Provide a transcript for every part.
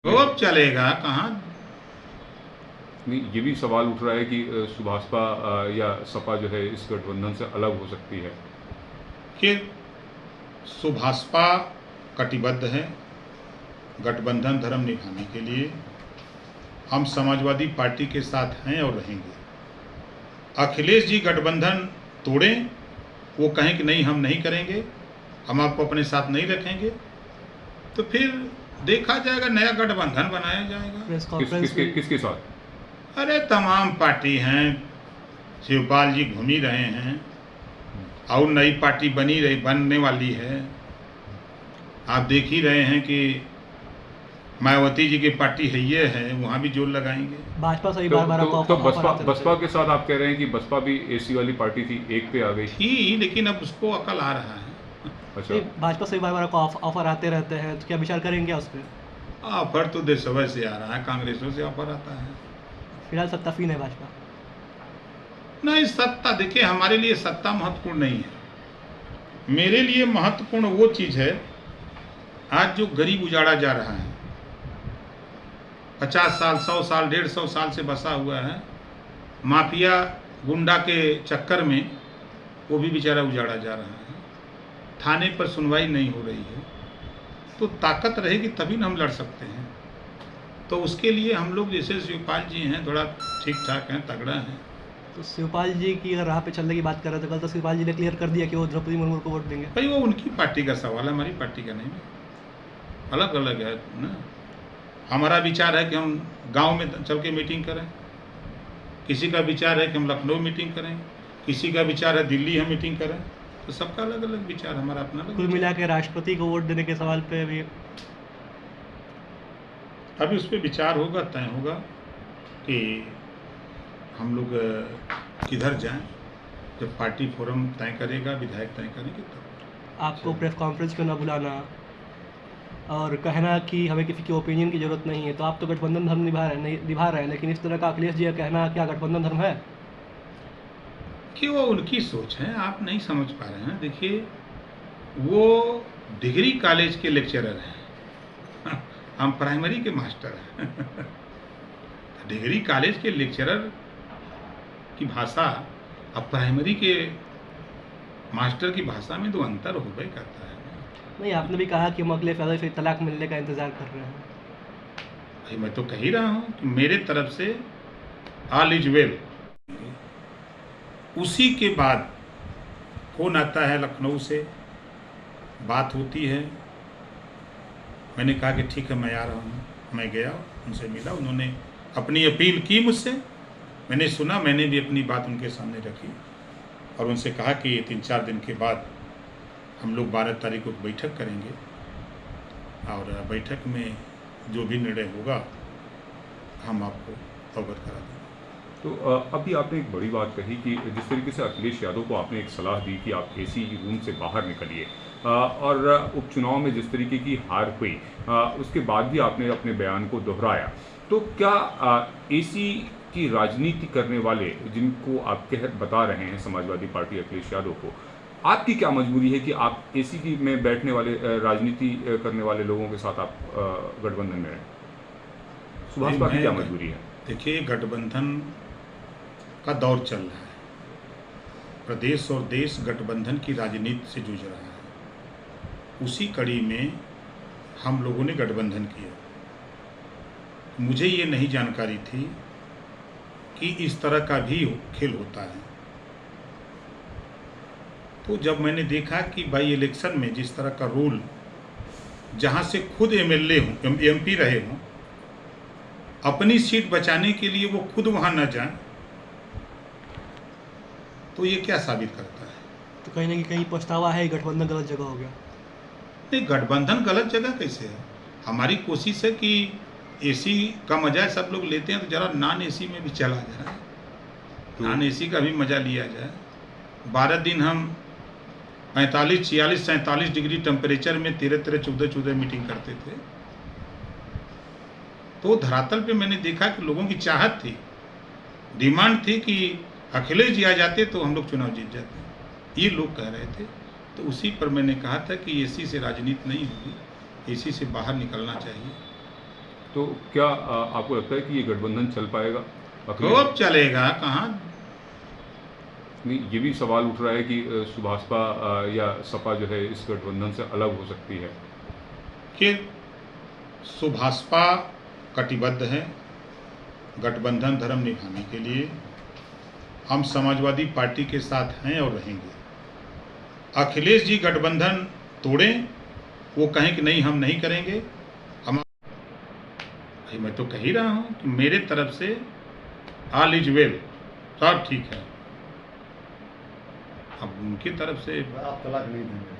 वो अब चलेगा कहाँ। नहीं, ये भी सवाल उठ रहा है कि सुभाषपा या सपा जो है इस गठबंधन से अलग हो सकती है। कि सुभाषपा कटिबद्ध है गठबंधन धर्म निभाने के लिए। हम समाजवादी पार्टी के साथ हैं और रहेंगे। अखिलेश जी गठबंधन तोड़ें, वो कहें कि नहीं हम नहीं करेंगे, हम आपको अपने साथ नहीं रखेंगे, तो फिर देखा जाएगा, नया गठबंधन बनाया जाएगा। प्रेस कॉन्फ्रेंस किसके में किसके साथ? अरे तमाम पार्टी हैं, शिवपाल जी घूम ही रहे हैं और नई पार्टी बनने वाली है। आप देख ही रहे हैं कि मायावती जी की पार्टी है, ये है, वहाँ भी जोर लगाएंगे। भाजपा से भी तो बार बार तो, आपको तो ऑफर बसपा आते रहते बसपा हैं। के साथ आप कह रहे हैं कि बसपा भी एसी वाली पार्टी थी, एक पे आ गई। थी, लेकिन अब उसको अकल आ रहा है। अच्छा। नहीं, भाजपा से भी बार बार आपको ऑफर आते रहते हैं, तो क्या विचार करेंगे क्या उस पर? ऑफर तो देशवा से आ रहा है, कांग्रेसों से ऑफर आता है। फिलहाल सत्ताफीन है भाजपा। नहीं, सत्ता देखिए, हमारे लिए सत्ता महत्वपूर्ण नहीं है। मेरे लिए महत्वपूर्ण वो चीज़ है, आज जो गरीब उजाड़ा जा रहा है, 50 साल 100 साल 150 साल से बसा हुआ है माफिया गुंडा के चक्कर में, वो भी बेचारा उजाड़ा जा रहा है। थाने पर सुनवाई नहीं हो रही है, तो ताकत रहेगी तभी ना हम लड़ सकते हैं। तो उसके लिए हम लोग, जैसे शिवपाल जी हैं, थोड़ा ठीक ठाक हैं, तगड़ा हैं। तो शिवपाल जी की अगर राह पे चलने की बात कर रहे थे कल, तो शिवपाल जी ने क्लियर कर दिया कि वो द्रौपदी मुर्मू को वोट देंगे। भाई वो उनकी पार्टी का सवाल है, हमारी पार्टी का नहीं। अलग अलग है ना। हमारा विचार है कि हम गांव में चल के मीटिंग करें, किसी का विचार है कि हम लखनऊ मीटिंग करें, किसी का विचार है दिल्ली हम मीटिंग करें। तो सबका अलग अलग विचार, हमारा अपना अलग कुल विचार। मिला के राष्ट्रपति को वोट देने के सवाल पे भी अभी उस पर विचार होगा, तय होगा कि हम लोग किधर जाएं। जब पार्टी फोरम तय करेगा, विधायक तय करेंगे तब। आपको प्रेस कॉन्फ्रेंस क्यों ना बुलाना और कहना कि हमें किसी की ओपिनियन की जरूरत नहीं है, तो आप तो गठबंधन धर्म निभा रहे हैं, लेकिन इस तरह का अखिलेश जी का कहना क्या गठबंधन धर्म है? कि वो उनकी सोच है, आप नहीं समझ पा रहे हैं। देखिए, वो डिग्री कॉलेज के लेक्चरर हैं, हम प्राइमरी के मास्टर हैं। डिग्री कॉलेज के लेक्चरर की भाषा अब प्राइमरी के मास्टर की भाषा में तो अंतर हो गई करता है। नहीं, आपने भी कहा कि हम अगले फैसले से तलाक मिलने का इंतजार कर रहे हैं। भाई मैं तो कह ही रहा हूँ कि मेरे तरफ से ऑल इज वेल। उसी के बाद फोन आता है लखनऊ से, बात होती है। मैंने कहा कि ठीक है मैं आ रहा हूँ। मैं गया, उनसे मिला, उन्होंने अपनी अपील की मुझसे, मैंने सुना, मैंने भी अपनी बात उनके सामने रखी और उनसे कहा कि 3-4 दिन के बाद हम लोग 12 तारीख को बैठक करेंगे और बैठक में जो भी निर्णय होगा हम आपको अवगत करा देंगे। तो अभी आपने एक बड़ी बात कही कि जिस तरीके से अखिलेश यादव को आपने एक सलाह दी कि आप एसी रूम से बाहर निकलिए, और उपचुनाव में जिस तरीके की हार हुई, उसके बाद भी आपने अपने बयान को दोहराया। तो क्या एसी की राजनीति करने वाले, जिनको आप बता रहे हैं समाजवादी पार्टी अखिलेश यादव को, आपकी क्या मजबूरी है कि आप एसी में बैठने वाले राजनीति करने वाले लोगों के साथ आप गठबंधन में रहें? सुभाषपा की क्या मजबूरी है? देखिए, गठबंधन का दौर चल रहा है, प्रदेश और देश गठबंधन की राजनीति से जूझ रहा है। उसी कड़ी में हम लोगों ने गठबंधन किया। मुझे ये नहीं जानकारी थी कि इस तरह का भी खेल होता है। तो जब मैंने देखा कि बाई इलेक्शन में जिस तरह का रूल, जहाँ से खुद एमएलए हों, एमपी रहे हों, अपनी सीट बचाने के लिए वो खुद वहाँ न जाएं, तो ये क्या साबित करता है? तो कहीं ना कहीं पछतावा है, गठबंधन गलत जगह हो गया। नहीं, गठबंधन गलत जगह कैसे है? हमारी कोशिश है कि एसी का मजा सब लोग लेते हैं, तो जरा नॉन एसी में भी चला जाए, नॉन एसी का भी मजा लिया जाए। 12 दिन हम 45, 46, 47 डिग्री टेम्परेचर में 13, 14 मीटिंग करते थे। तो धरातल पे मैंने देखा कि लोगों की चाहत थी, डिमांड थी कि अखिलेश जी आ जाते तो हम लोग चुनाव जीत जाते, ये लोग कह रहे थे। तो उसी पर मैंने कहा था कि एसी से राजनीति नहीं होगी, एसी से बाहर निकलना चाहिए। तो क्या आपको लगता है कि ये गठबंधन चल पाएगा? तो अब चलेगा कहाँ। नहीं, ये भी सवाल उठ रहा है कि सुभाषपा या सपा जो है इस गठबंधन से अलग हो सकती है। कि सुभाषपा कटिबद्ध है गठबंधन धर्म निभाने के लिए। हम समाजवादी पार्टी के साथ हैं और रहेंगे। अखिलेश जी गठबंधन तोड़ें, वो कहें कि नहीं हम नहीं करेंगे, हम भाई मैं तो कह ही रहा हूँ कि मेरे तरफ से ऑल इज वेल, सब ठीक है। अब उनकी तरफ से आप तलाक नहीं देंगे,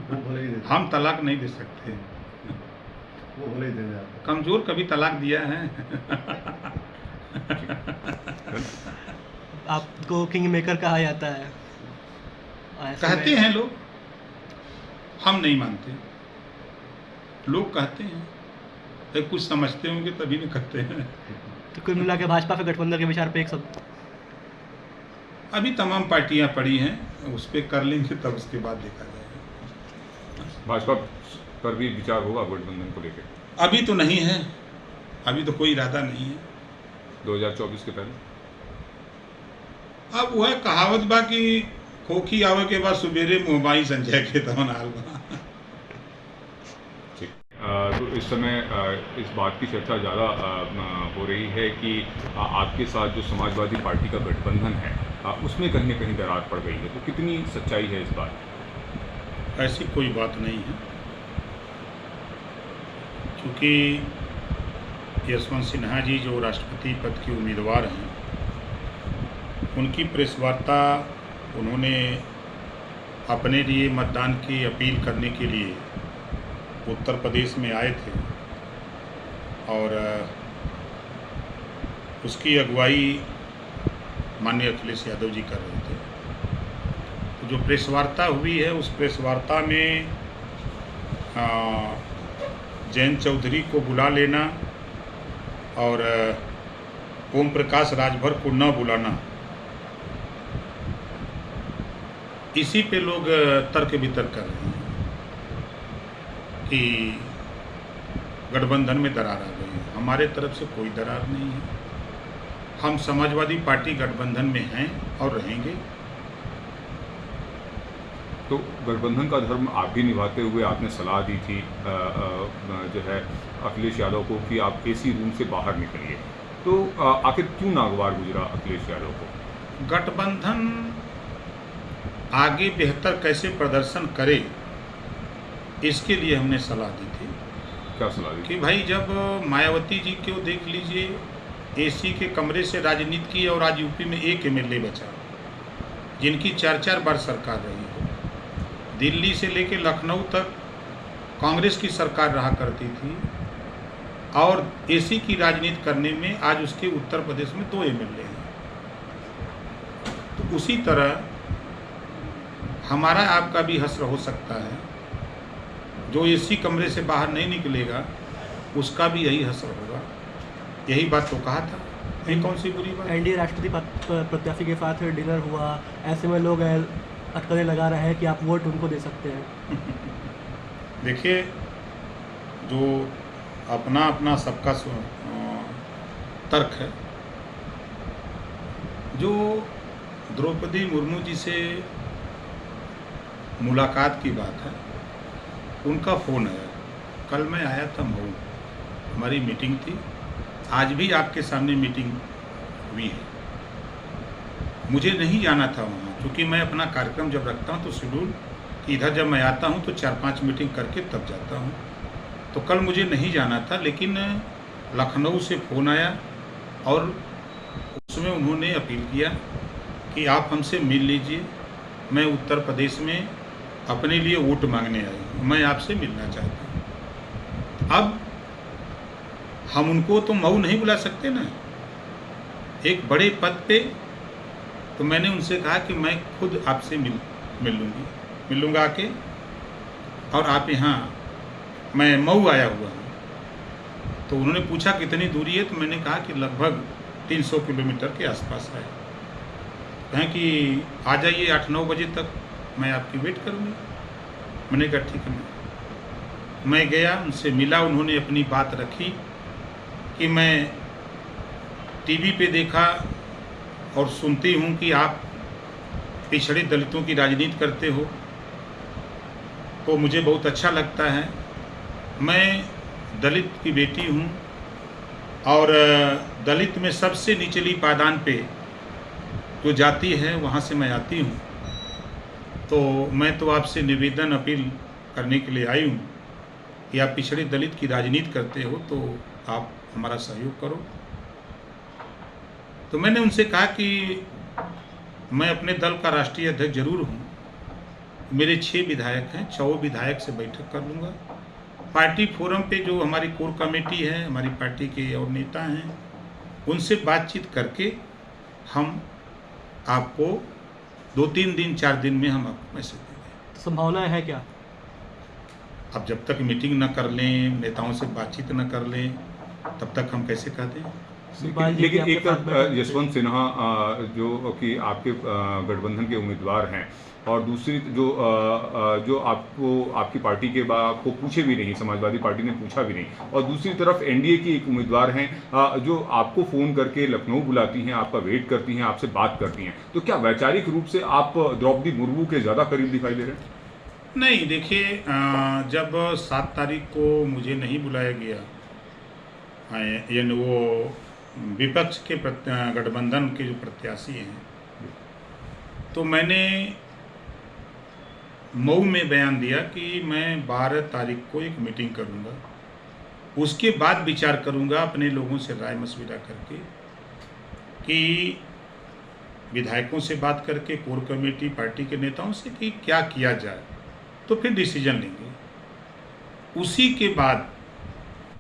वो भले ही दे हम तलाक नहीं दे सकते। वो भले ही दे दे आपको। कमजोर कभी तलाक दिया है। आपको किंग मेकर कहा जाता है। ऐसे कहते में- हैं लोग, हम नहीं मानते। लोग कहते हैं, तो कुछ समझते होंगे तभी नहीं कहते हैं। तो कुल मिला के भाजपा पे गठबंधन के विचार पे एक सब अभी तमाम पार्टियां पड़ी हैं, उस पर कर लेंगे तब उसके बाद देखा जाएगा। भाजपा पर भी विचार होगा गठबंधन को लेकर अभी तो नहीं है, अभी तो कोई इरादा नहीं है। 2024 के पहले। अब वह कहावत बा कि खोखी आवे के बाद सुबेरे मुहबाई संजय के तमन हाल बा। ठीक। तो इस समय इस बात की चर्चा ज़्यादा हो रही है कि आपके साथ जो समाजवादी पार्टी का गठबंधन है उसमें कहीं न कहीं दरार पड़ गई है, तो कितनी सच्चाई है इस बात? ऐसी कोई बात नहीं है, क्योंकि यशवंत सिन्हा जी जो राष्ट्रपति पद के उम्मीदवार हैं, उनकी प्रेस वार्ता उन्होंने अपने लिए मतदान की अपील करने के लिए उत्तर प्रदेश में आए थे और उसकी अगुवाई माननीय अखिलेश यादव जी कर रहे थे। तो जो प्रेस वार्ता हुई है, उस प्रेस वार्ता में जयंत चौधरी को बुला लेना और ओम प्रकाश राजभर को न बुलाना, इसी पे लोग तर्क वितर्क कर रहे हैं कि गठबंधन में दरार आ गई है। हमारे तरफ से कोई दरार नहीं है। हम समाजवादी पार्टी गठबंधन में हैं और रहेंगे। तो गठबंधन का धर्म आप भी निभाते हुए आपने सलाह दी थी जो है अखिलेश यादव को कि आप एसी रूम से बाहर निकलिए, तो आखिर क्यों नागवार गुजरा अखिलेश यादव को? गठबंधन आगे बेहतर कैसे प्रदर्शन करे, इसके लिए हमने सलाह दी थी। क्या सलाह दी? कि भाई जब मायावती जी को देख लीजिए, एसी के कमरे से राजनीति की और आज यूपी में एक एमएलए बचा, जिनकी 4-4 बार सरकार रही हो। दिल्ली से लेकर लखनऊ तक कांग्रेस की सरकार रहा करती थी और एसी की राजनीति करने में आज उसके उत्तर प्रदेश में 2 एमएलए हैं। तो उसी तरह हमारा आपका भी हश्र हो सकता है। जो एसी कमरे से बाहर नहीं निकलेगा उसका भी यही हश्र होगा। यही बात तो कहा था, ये कौन सी बुरी बात? एनडीए राष्ट्रपति प्रत्याशी के साथ डिनर हुआ, ऐसे में लोग अटकलें लगा रहे हैं कि आप वोट उनको दे सकते हैं। देखिए, जो अपना अपना सबका तर्क है। जो द्रौपदी मुर्मू जी से मुलाकात की बात है, उनका फ़ोन है। कल मैं आया था मऊ, हमारी मीटिंग थी। आज भी आपके सामने मीटिंग हुई है। मुझे नहीं जाना था वहाँ, क्योंकि मैं अपना कार्यक्रम जब रखता हूँ तो शेड्यूल कि इधर जब मैं आता हूँ तो 4-5 मीटिंग करके तब जाता हूँ। तो कल मुझे नहीं जाना था, लेकिन लखनऊ से फ़ोन आया और उसमें उन्होंने अपील किया कि आप हमसे मिल लीजिए, मैं उत्तर प्रदेश में अपने लिए वोट मांगने आई हूँ, मैं आपसे मिलना चाहता हूँ। अब हम उनको तो मऊ नहीं बुला सकते ना, एक बड़े पद पे। तो मैंने उनसे कहा कि मैं खुद आपसे मिल लूँगा आके, और आप यहाँ, मैं मऊ आया हुआ हूँ। तो उन्होंने पूछा कितनी दूरी है, तो मैंने कहा कि लगभग 300 किलोमीटर के आसपास है। कहें कि आ जाइए 8-9 बजे तक, मैं आपकी वेट करूँगी। मैंने कहा ठीक है। मैं गया, उनसे मिला, उन्होंने अपनी बात रखी कि मैं टीवी पे देखा और सुनती हूँ कि आप पिछड़े दलितों की राजनीति करते हो, तो मुझे बहुत अच्छा लगता है। मैं दलित की बेटी हूँ और दलित में सबसे निचली पायदान पे जो जाति है वहाँ से मैं आती हूँ। तो मैं तो आपसे निवेदन अपील करने के लिए आई हूँ कि आप पिछड़े दलित की राजनीति करते हो तो आप हमारा सहयोग करो। तो मैंने उनसे कहा कि मैं अपने दल का राष्ट्रीय अध्यक्ष जरूर हूँ, मेरे 6 विधायक हैं, 6 विधायक से बैठक कर लूँगा। पार्टी फोरम पे जो हमारी कोर कमेटी है, हमारी पार्टी के और नेता हैं, उनसे बातचीत करके हम आपको 2-3 दिन 4 दिन में हम आपको मैसेज देंगे। संभावनाएं है क्या? अब जब तक मीटिंग न कर लें, नेताओं से बातचीत न कर लें, तब तक हम कैसे कह दें। लेकिन एक तरफ यशवंत सिन्हा जो कि आपके गठबंधन के उम्मीदवार हैं, और दूसरी जो आपको आपकी पार्टी के को पूछे भी नहीं, समाजवादी पार्टी ने पूछा भी नहीं, और दूसरी तरफ एनडीए की एक उम्मीदवार हैं जो आपको फ़ोन करके लखनऊ बुलाती हैं, आपका वेट करती हैं, आपसे बात करती हैं। तो क्या वैचारिक रूप से आप द्रौपदी मुर्मू के ज़्यादा करीब दिखाई दे रहे हैं? नहीं, देखिए, जब 7 तारीख को मुझे नहीं बुलाया गया, यानी वो विपक्ष के गठबंधन के जो प्रत्याशी हैं, तो मैंने मऊ में बयान दिया कि मैं 12 तारीख को एक मीटिंग करूंगा, उसके बाद विचार करूंगा अपने लोगों से राय मशविरा करके कि विधायकों से बात करके, कोर कमेटी पार्टी के नेताओं से कि क्या किया जाए, तो फिर डिसीजन लेंगे। उसी के बाद